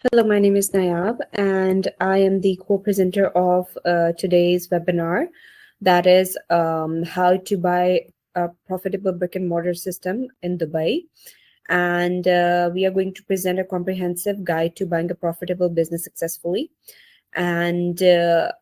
Hello, my name is Nayab, and I am the co-presenter of today's webinar. That is how to buy a profitable brick and mortar system in Dubai. And we are going to present a comprehensive guide to buying a profitable business successfully. And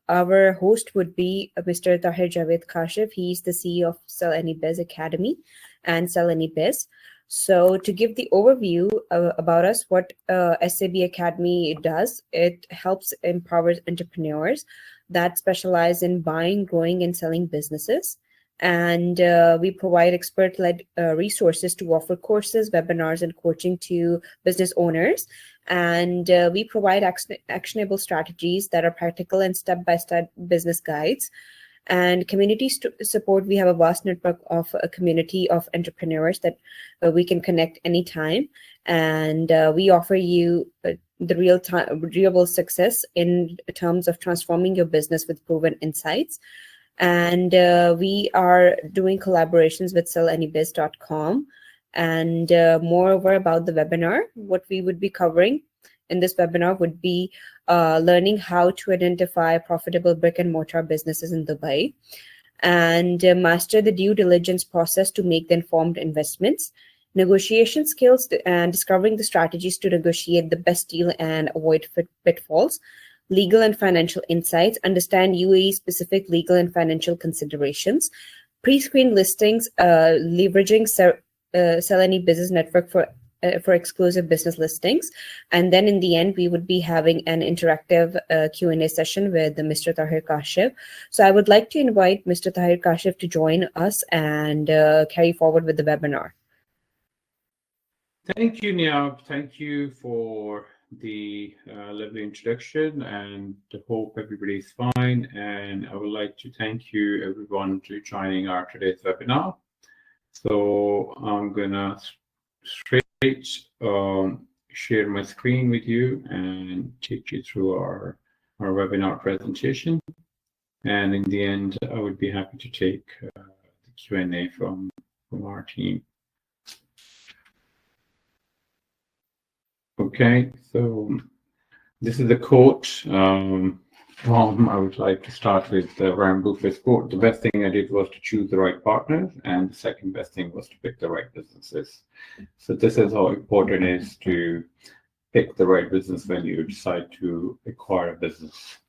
our host would be Mr. Tahir Javed Kashif. He's the CEO of Sell Any Biz Academy and Sell Any Biz. So, to give the overview about us, what SAB Academy does, it helps empower entrepreneurs that specialize in buying, growing, and selling businesses. And we provide expert led resources to offer courses, webinars, and coaching to business owners. And we provide actionable strategies that are practical and step by step business guides. And community support, we have a vast network of a community of entrepreneurs that we can connect anytime. And we offer you the real success in terms of transforming your business with proven insights. And we are doing collaborations with sellannybiz.com. And moreover, about the webinar, what we would be covering in this webinar would be learning how to identify profitable brick and mortar businesses in Dubai, and master the due diligence process to make the informed investments, negotiation skills, and discovering the strategies to negotiate the best deal and avoid pitfalls, legal and financial insights, understand UAE specific legal and financial considerations, pre-screen listings, leveraging Sell Any Business Network for exclusive business listings. And then in the end, we would be having an interactive Q&A session with Mr. Tahir Kashif. So I would like to invite Mr. Tahir Kashif to join us and carry forward with the webinar. Thank you, Niab. Thank you for the lovely introduction, and I hope everybody's fine. And I would like to thank you everyone to joining our today's webinar. So I'm gonna straight share my screen with you and take you through our webinar presentation. And in the end, I would be happy to take the Q&A from our team. Okay, so this is the quote. I would like to start with Warren Buffett's quote. The best thing I did was to choose the right partners, and the second best thing was to pick the right businesses. So this is how important it is to pick the right business when you decide to acquire a business.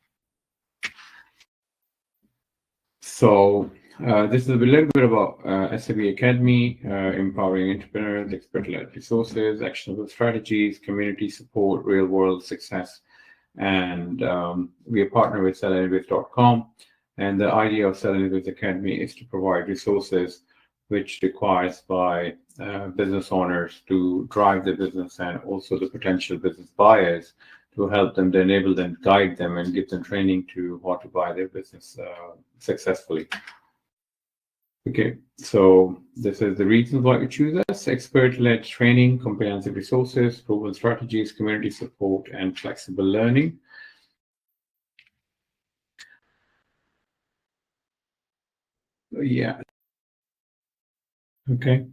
So this is a little bit about SAB Academy, empowering entrepreneurs, expert-led resources, actionable strategies, community support, real-world success. And we are partnered with sellannybiz.com. And the idea of Sell Any Biz Academy is to provide resources which requires by business owners to drive their business, and also the potential business buyers to help them, to enable them, guide them, and give them training to how to buy their business successfully. Okay, so this is the reasons why you choose us: expert-led training, comprehensive resources, proven strategies, community support, and flexible learning. Yeah. Okay.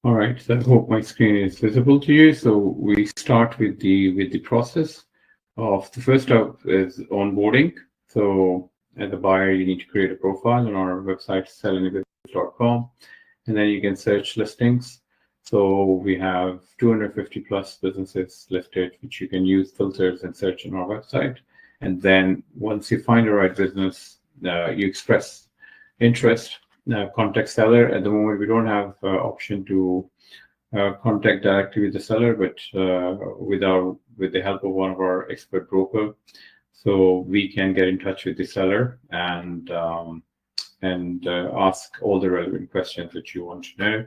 All right. So I hope my screen is visible to you. So we start with the process of the first step is onboarding. So as a buyer, you need to create a profile on our website, sellannybiz.com, and then you can search listings. So we have 250 plus businesses listed, which you can use filters and search on our website. And then once you find the right business, you express interest, contact seller. At the moment, we don't have option to contact directly with the seller, but with the help of one of our expert broker. So we can get in touch with the seller and ask all the relevant questions that you want to know.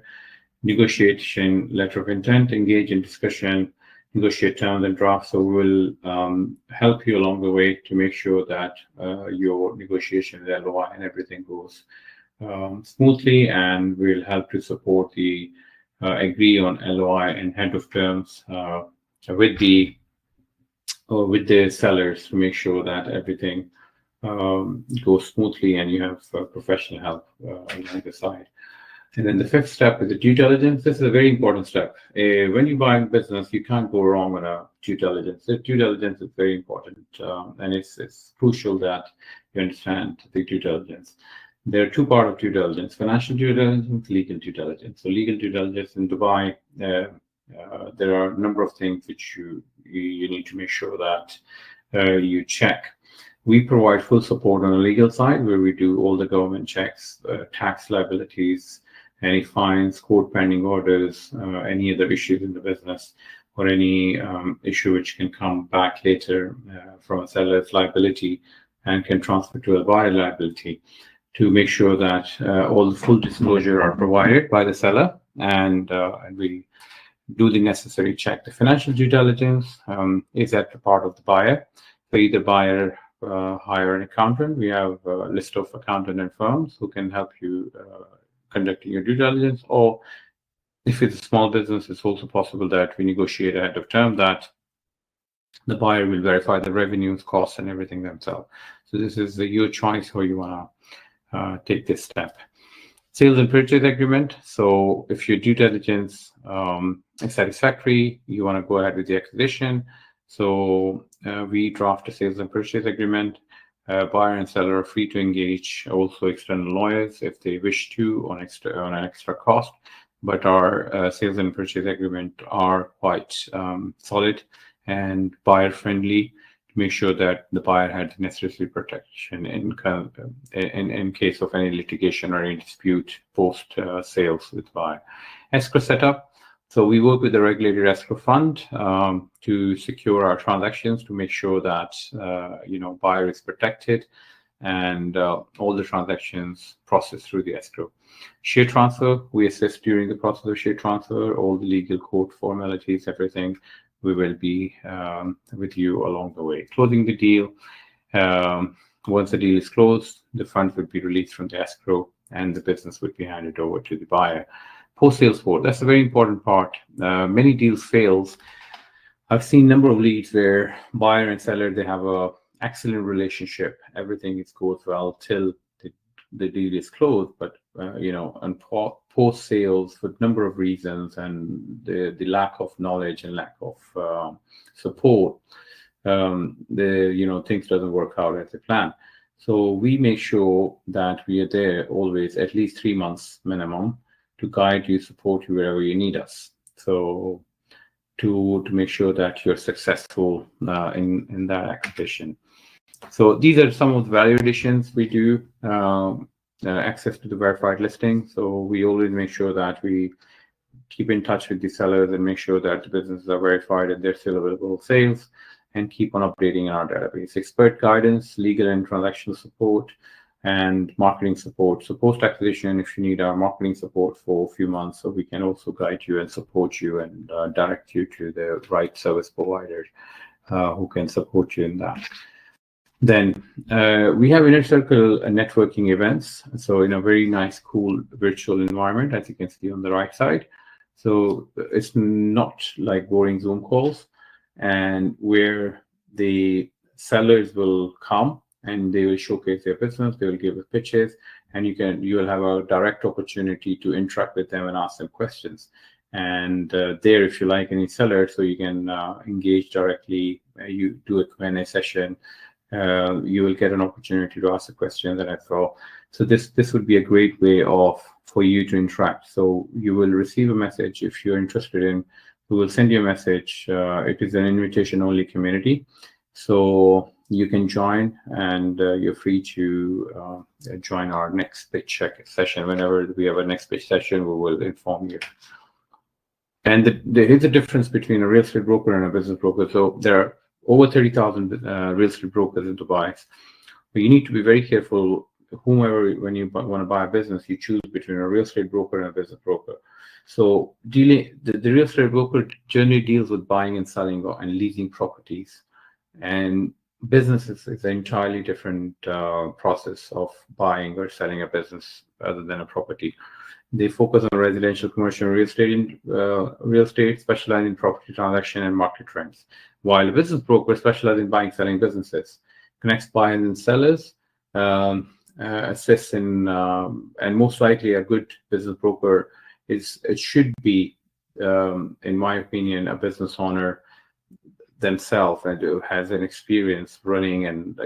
Negotiation letter of intent, engage in discussion, negotiate terms and drafts. So we'll help you along the way to make sure that your negotiation with LOI and everything goes smoothly, and we'll help to support the agree on LOI and head of terms with the sellers to make sure that everything goes smoothly and you have professional help on the side. And then the fifth step is the due diligence. This is a very important step. When you buy a business, you can't go wrong with a due diligence. The due diligence is very important, and it's crucial that you understand the due diligence. There are two parts of due diligence: financial due diligence, legal due diligence. So legal due diligence in Dubai, there are a number of things which you need to make sure that you check. We provide full support on the legal side, where we do all the government checks, tax liabilities, any fines, court pending orders, any other issues in the business, or any issue which can come back later from a seller's liability and can transfer to a buyer liability, to make sure that all the full disclosure are provided by the seller, and we do the necessary check. The financial due diligence is at the part of the buyer. So either buyer hire an accountant. We have a list of accountant and firms who can help you conducting your due diligence, or if it's a small business, it's also possible that we negotiate ahead of term that the buyer will verify the revenues, costs, and everything themselves. So this is your choice how you want to take this step. Sales and purchase agreement. So if your due diligence is satisfactory, you want to go ahead with the acquisition. So we draft a sales and purchase agreement. Buyer and seller are free to engage also external lawyers if they wish to on an extra cost. But our sales and purchase agreement are quite solid and buyer friendly, to make sure that the buyer had the necessary protection in case of any litigation or any dispute post sales with buyer. Escrow setup. So we work with the regulated escrow fund to secure our transactions, to make sure that buyer is protected and all the transactions processed through the escrow. Share transfer, we assist during the process of share transfer, all the legal court formalities, everything. We will be with you along the way. Closing the deal. Once the deal is closed, the funds would be released from the escrow and the business would be handed over to the buyer. Post-sale support, that's a very important part. Many deals fails. I've seen a number of leads where buyer and seller, they have a excellent relationship. Everything goes well till the deal is closed, but on post-sales, for a number of reasons and the lack of knowledge and lack of support, things doesn't work out as they plan. So we make sure that we are there always, at least 3 months minimum, to guide you, support you wherever you need us. So to make sure that you're successful in that acquisition. So these are some of the value additions we do. Access to the verified listing. So we always make sure that we keep in touch with the sellers and make sure that the businesses are verified and they're still available sales, and keep on updating our database. Expert guidance, legal and transactional support, and marketing support. So post-acquisition, if you need our marketing support for a few months, so we can also guide you and support you and direct you to the right service provider who can support you in that. Then we have inner circle networking events. So in a very nice, cool virtual environment, as you can see on the right side. So it's not like boring Zoom calls, and where the sellers will come and they will showcase their business, they will give pitches, and you will have a direct opportunity to interact with them and ask them questions. And there, if you like any seller, so you can engage directly. You do a Q&A session. You will get an opportunity to ask a question that I saw. So this would be a great way for you to interact. So you will receive a message if you're interested in. We will send you a message. It is an invitation-only community, so you can join, and you're free to join our next pitch session. Whenever we have a next pitch session, we will inform you. And there is a difference between a real estate broker and a business broker. So there are over 30,000 real estate brokers in Dubai. But you need to be very careful. When you want to buy a business, you choose between a real estate broker and a business broker. So the real estate broker generally deals with buying and selling and leasing properties, and business is an entirely different process of buying or selling a business other than a property. They focus on residential, commercial, real estate, specializing in property transaction and market trends. While a business broker specializes in buying, selling businesses, connects buyers and sellers, assist in, and most likely a good business broker it should be, in my opinion, a business owner themselves and who has an experience running and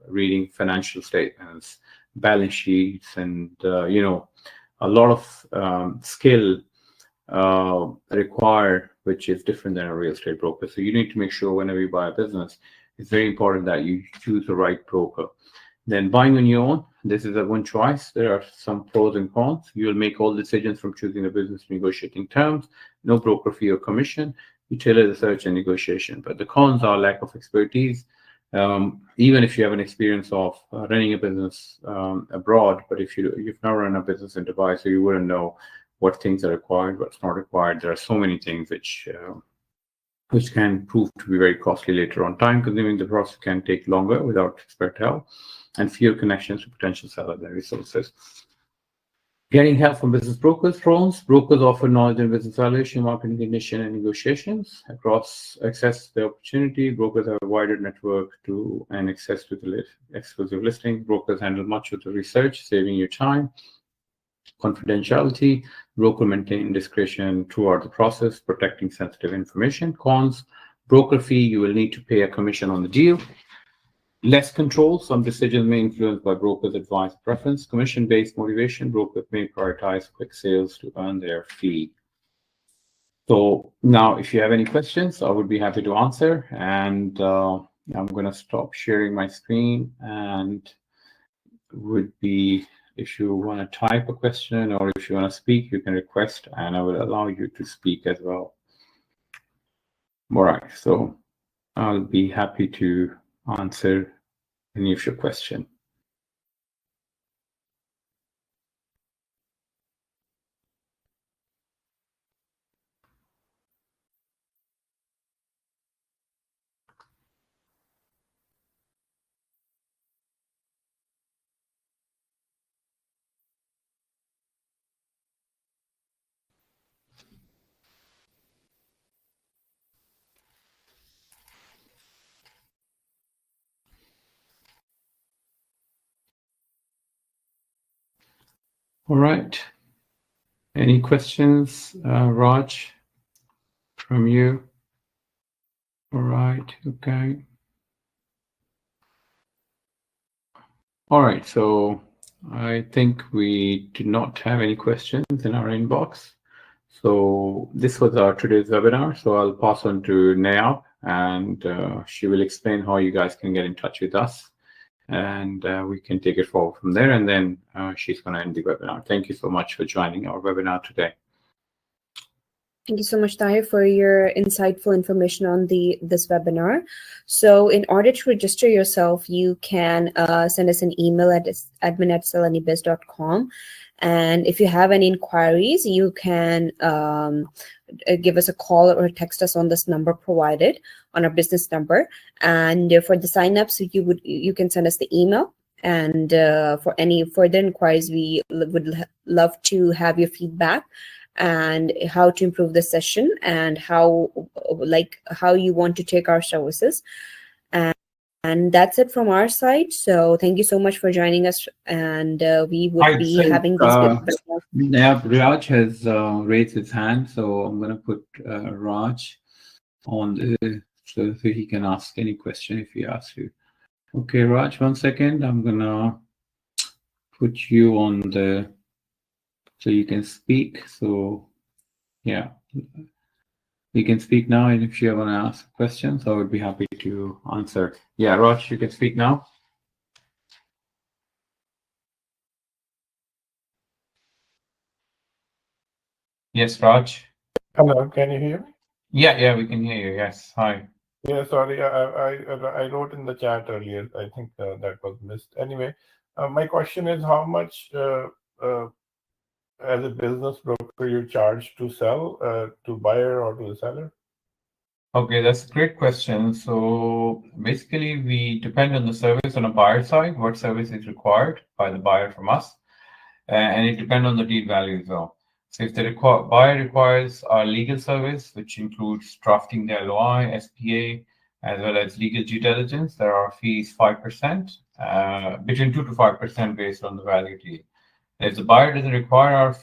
reading financial statements, balance sheets, and a lot of skill required, which is different than a real estate broker. So you need to make sure whenever you buy a business, it's very important that you choose the right broker. Then buying on your own, this is a one choice. There are some pros and cons. You'll make all decisions from choosing the business, negotiating terms, no broker fee or commission. You tailor the search and negotiation. But the cons are lack of expertise. Even if you have an experience of running a business abroad, but if you've never run a business in Dubai, so you wouldn't know what things are required, what's not required. There are so many things which can prove to be very costly later on. Time consuming, the process can take longer without expert help, and fewer connections to potential sellers and resources. Getting help from business brokers. Pros: brokers offer knowledge in business valuation, marketing condition, and negotiations. Across access to the opportunity, brokers have a wider network to and access to the exclusive listings. Brokers handle much of the research, saving you time. Confidentiality: broker maintain discretion throughout the process, protecting sensitive information. Cons: broker fee, you will need to pay a commission on the deal. Less control, some decisions may influenced by brokers' advice preference. Commission-based motivation, brokers may prioritize quick sales to earn their fee. So now, if you have any questions, I would be happy to answer. And I'm going to stop sharing my screen, and would be, if you want to type a question or if you want to speak, you can request, and I will allow you to speak as well. All right, so I'll be happy to answer any of your question. All right. Any questions, Raj, from you? All right. Okay. All right. So I think we do not have any questions in our inbox. So this was our today's webinar. So I'll pass on to Nayab, and she will explain how you guys can get in touch with us, and we can take it forward from there. And then she's going to end the webinar. Thank you so much for joining our webinar today. Thank you so much, Tahir, for your insightful information on this webinar. So in order to register yourself, you can send us an email at admin@salanibiz.com. And if you have any inquiries, you can give us a call or text us on this number provided on our business number. And for the signups, you can send us the email. And for any further inquiries, we would love to have your feedback and how to improve the session and how you want to take our services. And that's it from our side. So thank you so much for joining us, and we would be having these. Yeah, Raj has raised his hand, so I'm going to put Raj on so he can ask any question if he asks you. Okay, Raj, 1 second. I'm going to put you on so you can speak. So yeah, you can speak now, and if you want to ask questions, I would be happy to answer. Yeah, Raj, you can speak now. Yes, Raj. Hello, can you hear me? Yeah, we can hear you. Yes, hi. Yeah, sorry, I wrote in the chat earlier. I think that was missed. Anyway, my question is how much as a business broker you charge to sell to buyer or to the seller? Okay, that's a great question. So basically, we depend on the service on a buyer side, what service is required by the buyer from us, and it depends on the deal value as well. So if the buyer requires our legal service, which includes drafting the LOI, SPA, as well as legal due diligence. There are fees 5%, between 2 to 5% based on the value deal. If the buyer doesn't require our